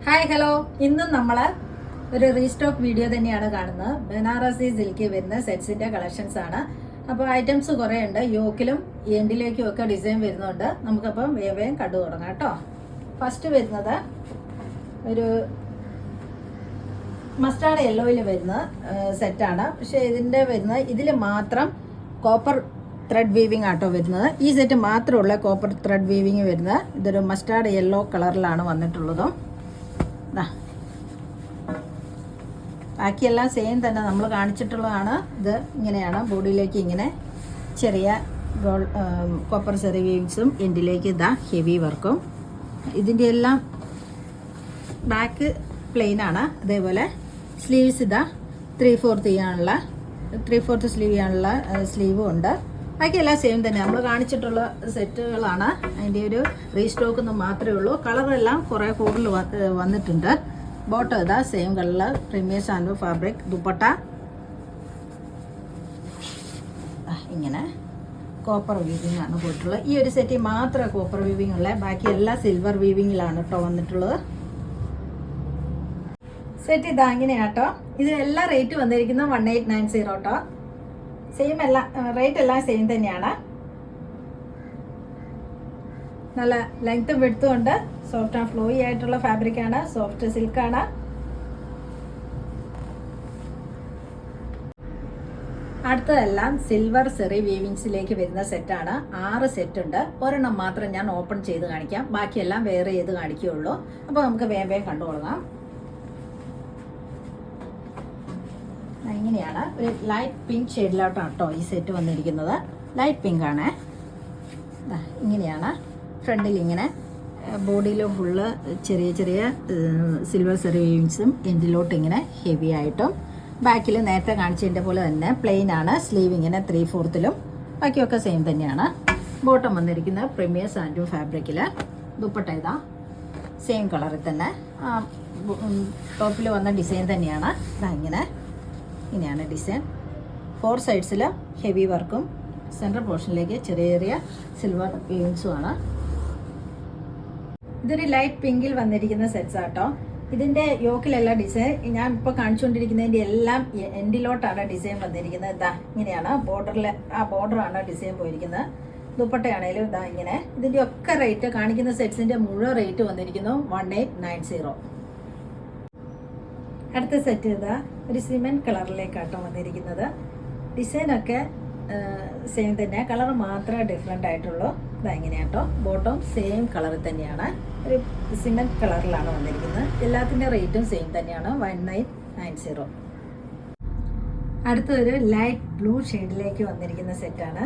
Hi hello, ഇന്നും നമ്മൾ ഒരു റീസ്റ്റോക്ക് വീഡിയോ തന്നെയാണ് കാണുന്നത്. ബനാറസി സിൽക്ക് വരുന്ന സെറ്റ്സിന്റെ കളക്ഷൻസ് ആണ്. അപ്പോൾ ഐറ്റംസ് കുറേ ഉണ്ട്. യോക്കിലും എൻഡിലേക്കും ഒക്കെ ഡിസൈൻ വരുന്നുണ്ട്. നമുക്കപ്പം വേഗം കണ്ടു തുടങ്ങാം കേട്ടോ. ഫസ്റ്റ് വരുന്നത് ഒരു മസ്റ്റാർഡ് യെല്ലോയിൽ വരുന്ന സെറ്റാണ്. പക്ഷേ ഇതിൽ മാത്രം കോപ്പർ ത്രെഡ് വീവിങ് ആട്ടോ വരുന്നത്. ഈ സെറ്റ് മാത്രമുള്ള കോപ്പർ ത്രെഡ് വീവിങ് വരുന്നത്. ഇതൊരു മസ്റ്റാർഡ് യെല്ലോ കളറിലാണ് വന്നിട്ടുള്ളതും. ബാക്കിയെല്ലാം സെയിം തന്നെ നമ്മൾ കാണിച്ചിട്ടുള്ളതാണ്. ഇത് ഇങ്ങനെയാണ്, ബോഡിയിലേക്ക് ഇങ്ങനെ ചെറിയ കോപ്പർ സെറി വീവിങ്സും എൻഡിലേക്ക് ഇതാ ഹെവി വർക്കും. ഇതിൻ്റെ എല്ലാം ബാക്ക് പ്ലെയിൻ ആണ്. അതേപോലെ സ്ലീവ്സ് ഇതാ 3/4 സ്ലീവ് ചെയ്യാനുള്ള സ്ലീവും ഉണ്ട്. ബാക്കിയെല്ലാം സെയിം തന്നെ നമ്മൾ കാണിച്ചിട്ടുള്ള സെറ്റുകളാണ്. അതിൻ്റെ ഒരു റീസ്റ്റോക്ക് ഒന്നും മാത്രമേ ഉള്ളൂ. കളറെല്ലാം കുറേ കൂടുതൽ വന്നിട്ടുണ്ട്. ബോട്ടം ഇതാ same colour, premium sando fabric. Dupatta ഇങ്ങനെ കോപ്പർ വീവിങ് ആണ് പോയിട്ടുള്ളത്. ഈ ഒരു സെറ്റിൽ മാത്രമേ കോപ്പർ വീവിങ് ഉള്ളൂ. ബാക്കി എല്ലാം സിൽവർ വീവിങ്ങിലാണ് കേട്ടോ വന്നിട്ടുള്ളത്. സെറ്റ് ഇതാ ഇങ്ങനെയാട്ടോ. ഇതിനെല്ലാം റേറ്റ് വന്നിരിക്കുന്നത് 1890 കേട്ടോ. സെയിം റേറ്റ് എല്ലാം സെയിം തന്നെയാണ്. നല്ല ലെങ്ത്തും വിഡ്ത്തും ഉണ്ട്. സോഫ്റ്റ് ആൻഡ് ഫ്ലോയി ആയിട്ടുള്ള ഫാബ്രിക് ആണ്. സോഫ്റ്റ് സിൽക്കാണ്. അടുത്തതെല്ലാം സിൽവർ സെറി വീവിങ്സിലേക്ക് വരുന്ന സെറ്റാണ്. 6 സെറ്റ് ഉണ്ട്. ഒരെണ്ണം മാത്രം ഞാൻ ഓപ്പൺ ചെയ്ത് കാണിക്കാം. ബാക്കിയെല്ലാം വേറെ ചെയ്ത് കാണിക്കുകയുള്ളൂ. അപ്പോൾ നമുക്ക് വേഗം കണ്ടു തുടങ്ങാം. ഇങ്ങനെയാണ് ഒരു ലൈറ്റ് പിങ്ക് ഷെയ്ഡിലോട്ടാണ് കേട്ടോ ഈ സെറ്റ് വന്നിരിക്കുന്നത്. ലൈറ്റ് പിങ്ക് ആണ്. ഇങ്ങനെയാണ് ഫ്രണ്ടിൽ ഇങ്ങനെ ബോഡിയിലും ഫുള്ള് ചെറിയ ചെറിയ സിൽവർ സെറി വീവിങ്സും എൻഡിലോട്ട് ഇങ്ങനെ ഹെവി ആയിട്ടും. ബാക്കിൽ നേരത്തെ കാണിച്ചതിൻ്റെ പോലെ തന്നെ പ്ലെയിൻ ആണ്. സ്ലീവ് ഇങ്ങനെ 3/4 ബാക്കിയൊക്കെ സെയിം തന്നെയാണ്. ബോട്ടം വന്നിരിക്കുന്നത് പ്രീമിയം സാൻഡോ ഫാബ്രിക്കിൽ. ദുപ്പട്ട ഇതാ സെയിം കളറിൽ തന്നെ. ടോപ്പിൽ വന്ന ഡിസൈൻ തന്നെയാണ്. ഇതാ ഇങ്ങനെയാണ് ഡിസൈൻ. 4 സൈഡ്സിൽ ഹെവി വർക്കും സെൻട്രൽ പോർഷനിലേക്ക് ചെറിയ ചെറിയ സിൽവർ വീവിങ്സുമാണ്. ഇതൊരു ലൈറ്റ് പിങ്കിൽ വന്നിരിക്കുന്ന സെറ്റ്സ് ആട്ടോ. ഇതിൻ്റെ യോക്കിലെല്ലാം ഡിസൈൻ ഞാൻ ഇപ്പോൾ കാണിച്ചുകൊണ്ടിരിക്കുന്നതിൻ്റെ എല്ലാം എൻഡിലോട്ടാണ് ഡിസൈൻ വന്നിരിക്കുന്നത്. ഇതാ ഇങ്ങനെയാണ് ബോർഡറാണ് ഡിസൈൻ പോയിരിക്കുന്നത്. ദുപ്പട്ടയാണേലും ഇതാ ഇങ്ങനെ. ഇതിൻ്റെ ഒക്കെ റേറ്റ് കാണിക്കുന്ന സെറ്റ്സിൻ്റെ മുഴുവൻ റേറ്റ് വന്നിരിക്കുന്നു 1890. അടുത്ത സെറ്റ് ഇതാ ഒരു സിമെൻറ്റ് കളറിലേക്കാട്ടോ വന്നിരിക്കുന്നത്. ഡിസൈനൊക്കെ സെയിം തന്നെ, കളർ മാത്രമേ ഡിഫറെൻ്റ് ആയിട്ടുള്ളൂ. ഇതാ ഇങ്ങനെയാട്ടോ. ബോട്ടം സെയിം കളറിൽ തന്നെയാണ്. ഒരു സിമെൻറ്റ് കളറിലാണ് വന്നിരിക്കുന്നത്. എല്ലാത്തിൻ്റെ റേറ്റും സെയിം തന്നെയാണ് 1990. അടുത്തൊരു ലൈറ്റ് ബ്ലൂ ഷെയ്ഡിലേക്ക് വന്നിരിക്കുന്ന സെറ്റാണ്.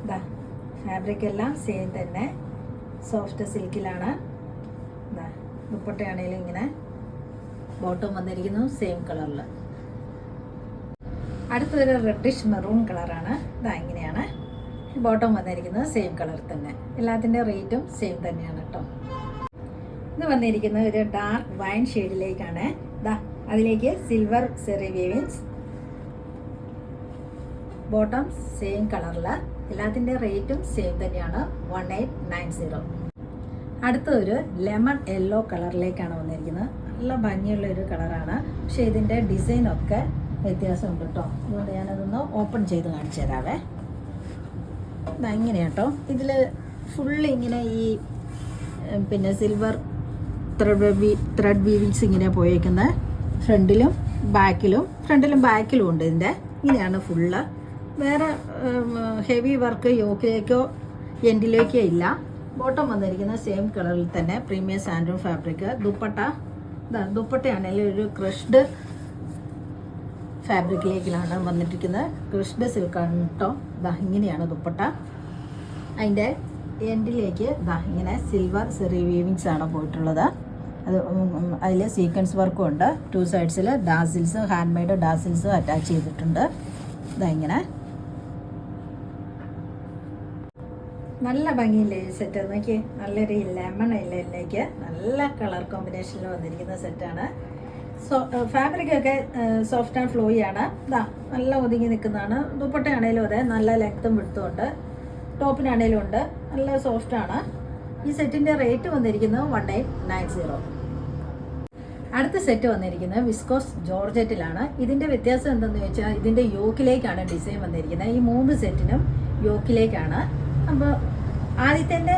ഇതാ ഫാബ്രിക് എല്ലാം സെയിം തന്നെ, സോഫ്റ്റ് സിൽക്കിലാണ്. ഇതാ ദുപ്പട്ടയാണേലും ഇങ്ങനെ. ബോട്ടം വന്നിരിക്കുന്നു സെയിം കളറിൽ. അടുത്തൊരു റെഡിഷ് മെറൂൺ കളറാണ്. ഇതാ ഇങ്ങനെയാണ്. ബോട്ടം വന്നിരിക്കുന്നത് സെയിം കളർ തന്നെ. എല്ലാത്തിൻ്റെ റേറ്റും സെയിം തന്നെയാണ് കേട്ടോ. ഇത് വന്നിരിക്കുന്നത് ഒരു ഡാർക്ക് വൈൻ ഷെയ്ഡിലേക്കാണ്. ഇതാ അതിലേക്ക് സിൽവർ സെറി വീവിങ്സ്. ബോട്ടം സെയിം കളറിൽ. എല്ലാത്തിൻ്റെ റേറ്റും സെയിം തന്നെയാണ് 1890. അടുത്തൊരു ലെമൺ യെല്ലോ കളറിലേക്കാണ് വന്നിരിക്കുന്നത്. നല്ല ഭംഗിയുള്ളൊരു കളറാണ്. പക്ഷേ ഇതിൻ്റെ ഡിസൈനൊക്കെ വ്യത്യാസമുണ്ട് കേട്ടോ. അതുകൊണ്ട് ഞാനതൊന്ന് ഓപ്പൺ ചെയ്ത് കാണിച്ചു തരാവേ. ഇങ്ങനെയാട്ടോ. ഇതിൽ ഫുള്ള് ഇങ്ങനെ ഈ പിന്നെ സിൽവർ ത്രെഡ് വീവിങ്സ് ഇങ്ങനെ പോയേക്കുന്നത്. ഫ്രണ്ടിലും ബാക്കിലും ഉണ്ട് ഇതിൻ്റെ. ഇങ്ങനെയാണ് ഫുള്ള്. വേറെ ഹെവി വർക്ക് യോക്കിലേക്കോ എൻഡിലേക്കോ ഇല്ല. ബോട്ടം വന്നിരിക്കുന്നത് സെയിം കളറിൽ തന്നെ, പ്രീമിയം സാൻഡോ ഫാബ്രിക്. ദുപ്പട്ടയാണെങ്കിൽ ഒരു ക്രഷ്ഡ് ഫാബ്രിക്കിലേക്കാണ് വന്നിരിക്കുന്നത്. ക്രഷ്ഡ് സിൽക്കാണ് കേട്ടോ. ഇങ്ങനെയാണ് ദുപ്പട്ട. അതിൻ്റെ എൻഡിലേക്ക് ഇങ്ങനെ സിൽവർ സെറി വീവിങ്സ് ആണ് പോയിട്ടുള്ളത്. അതിൽ സീക്വൻസ് വർക്കും ഉണ്ട്. 2 സൈഡ്സിൽ dazzles, hand made dazzles attach ചെയ്തിട്ടുണ്ട്. ഇങ്ങനെ നല്ല ഭംഗിയില്ലേ ഈ സെറ്റ് നോക്കി. നല്ലൊരു ലെമൺ ഇല്ലേക്ക് നല്ല കളർ കോമ്പിനേഷനിൽ വന്നിരിക്കുന്ന സെറ്റാണ്. ഫാബ്രിക്കൊക്കെ സോഫ്റ്റ് ആൻഡ് ഫ്ലോയി ആണ്. നല്ല ഒതുങ്ങി നിൽക്കുന്നതാണ്. ദുപ്പട്ടയാണേലും അതെ, നല്ല ലെങ്ത്തും വിഡ്ത്തും ഉണ്ട്. ടോപ്പിനാണേലും ഉണ്ട്. നല്ല സോഫ്റ്റാണ്. ഈ സെറ്റിൻ്റെ റേറ്റ് വന്നിരിക്കുന്നത് 1890. അടുത്ത സെറ്റ് വന്നിരിക്കുന്നത് വിസ്കോസ് ജോർജറ്റിലാണ്. ഇതിൻ്റെ വ്യത്യാസം എന്തെന്ന് ചോദിച്ചാൽ ഇതിൻ്റെ യോക്കിലേക്കാണ് ഡിസൈൻ വന്നിരിക്കുന്നത്. ഈ 3 സെറ്റിനും യോക്കിലേക്കാണ്. അപ്പോൾ ആദ്യത്തെ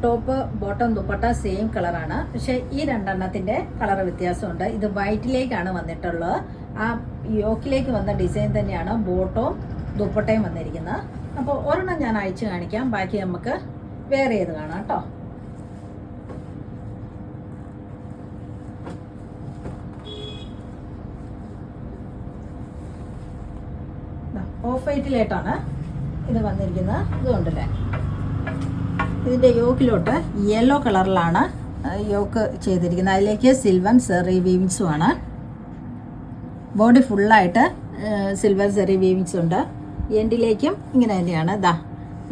ടോപ്പ് ബോട്ടം ദുപ്പട്ട സെയിം കളറാണ്. പക്ഷേ ഈ 2 എണ്ണത്തിൻ്റെ കളർ വ്യത്യാസമുണ്ട്. ഇത് വൈറ്റിലേക്കാണ് വന്നിട്ടുള്ളത്. ആ യോക്കിലേക്ക് വന്ന ഡിസൈൻ തന്നെയാണ് ബോട്ടവും ദുപ്പട്ടയും വന്നിരിക്കുന്നത്. അപ്പോൾ ഒരെണ്ണം ഞാൻ അയച്ചു കാണിക്കാം, ബാക്കി നമുക്ക് വേറെ ഏത് കാണാം കേട്ടോ. ഓഫ് വൈറ്റിലായിട്ടാണ് ഇത് വന്നിരിക്കുന്നത്. ഇതുകൊണ്ടല്ലേ, ഇതിൻ്റെ യോക്കിലോട്ട് യെല്ലോ കളറിലാണ് യോക്ക് ചെയ്തിരിക്കുന്നത്. അതിലേക്ക് സിൽവർ സെറി വീവിങ്സുമാണ്. ബോഡി ഫുള്ളായിട്ട് സിൽവർ സെറി വീവിങ്സ് ഉണ്ട്. എൻഡിലേക്കും ഇങ്ങനെ തന്നെയാണ്.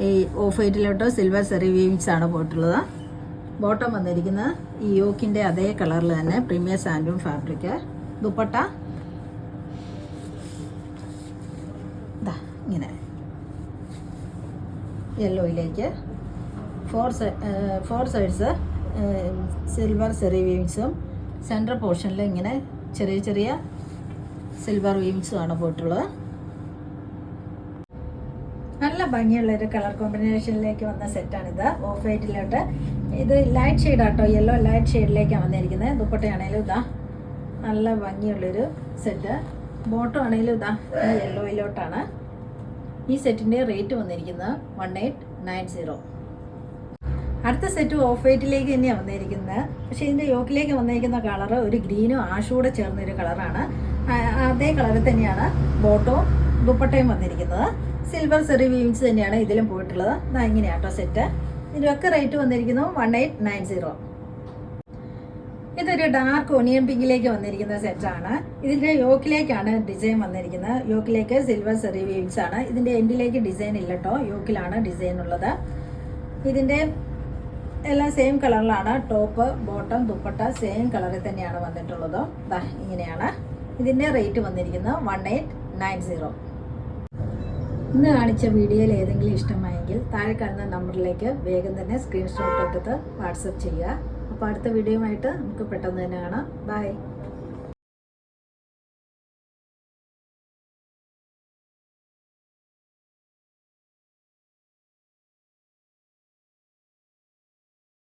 ഈ ഓഫ് വൈറ്റിലോട്ട് സിൽവർ സെറി വീവിങ്സ് ആണ് പോയിട്ടുള്ളത്. ബോട്ടം വന്നിരിക്കുന്നത് ഈ യോക്കിൻ്റെ അതേ കളറിൽ തന്നെ പ്രീമിയർ സാൻഡൂൺ ഫാബ്രിക്. ദുപ്പട്ട ഇങ്ങനെ യെല്ലോയിലേക്ക് 4 സൈഡ്സ് സിൽവർ സെറി വീവിങ്സും സെൻട്രൽ പോർഷനിൽ ഇങ്ങനെ ചെറിയ ചെറിയ സിൽവർ വീവിങ്സും ആണ് പോയിട്ടുള്ളത്. നല്ല ഭംഗിയുള്ളൊരു കളർ കോമ്പിനേഷനിലേക്ക് വന്ന സെറ്റാണിത്. ഓഫ് വൈറ്റിലോട്ട് ഇത് ലൈറ്റ് ഷെയ്ഡാട്ടോ, യെല്ലോ ലൈറ്റ് ഷെയ്ഡിലേക്കാണ് വന്നിരിക്കുന്നത്. ദുപ്പട്ടയാണേലും നല്ല ഭംഗിയുള്ളൊരു സെറ്റ്. ബോട്ടം ആണെങ്കിലും ഈ യെല്ലോയിലോട്ടാണ്. ഈ സെറ്റിൻ്റെ റേറ്റ് വന്നിരിക്കുന്നത് 1890. അടുത്ത സെറ്റ് ഓഫ് വൈറ്റിലേക്ക് തന്നെയാണ് വന്നിരിക്കുന്നത്. പക്ഷേ ഇതിൻ്റെ യോക്കിലേക്ക് വന്നിരിക്കുന്ന കളറ് ഒരു ഗ്രീനും ആഷും കൂടെ ചേർന്നൊരു കളറാണ്. അതേ കളറിൽ തന്നെയാണ് ബോട്ടവും ദുപ്പട്ടയും വന്നിരിക്കുന്നത്. സിൽവർ സെറി വീവിങ്സ് തന്നെയാണ് ഇതിലും പോയിട്ടുള്ളത്. ഇങ്ങനെയാട്ടോ സെറ്റ്. ഇതിൻ്റെയൊക്കെ റേറ്റ് വന്നിരിക്കുന്നത് 1890. ഇതൊരു ഡാർക്ക് ഒനിയൻ പിങ്കിലേക്ക് വന്നിരിക്കുന്ന സെറ്റാണ്. ഇതിൻ്റെ യോക്കിലേക്കാണ് ഡിസൈൻ വന്നിരിക്കുന്നത്. യോക്കിലേക്ക് സിൽവർ സെറി വീവിങ്സ് ആണ്. ഇതിൻ്റെ എൻഡിലേക്ക് ഡിസൈൻ ഇല്ല കേട്ടോ, യോക്കിലാണ് ഡിസൈൻ ഉള്ളത്. ഇതിൻ്റെ എല്ലാം സെയിം കളറിലാണ്. ടോപ്പ് ബോട്ടം ദുപ്പട്ട സെയിം കളറിൽ തന്നെയാണ് വന്നിട്ടുള്ളത്. ഇങ്ങനെയാണ് ഇതിൻ്റെ റേറ്റ് വന്നിരിക്കുന്നത് 1890. ഇന്ന് കാണിച്ച വീഡിയോയിൽ ഏതെങ്കിലും ഇഷ്ടമായെങ്കിൽ താഴെ കാണുന്ന നമ്പറിലേക്ക് വേഗം തന്നെ സ്ക്രീൻഷോട്ട് എടുത്ത് വാട്സപ്പ് ചെയ്യുക. അപ്പോൾ അടുത്ത വീഡിയോയുമായിട്ട് നമുക്ക് പെട്ടെന്ന് തന്നെ കാണാം. ബൈ.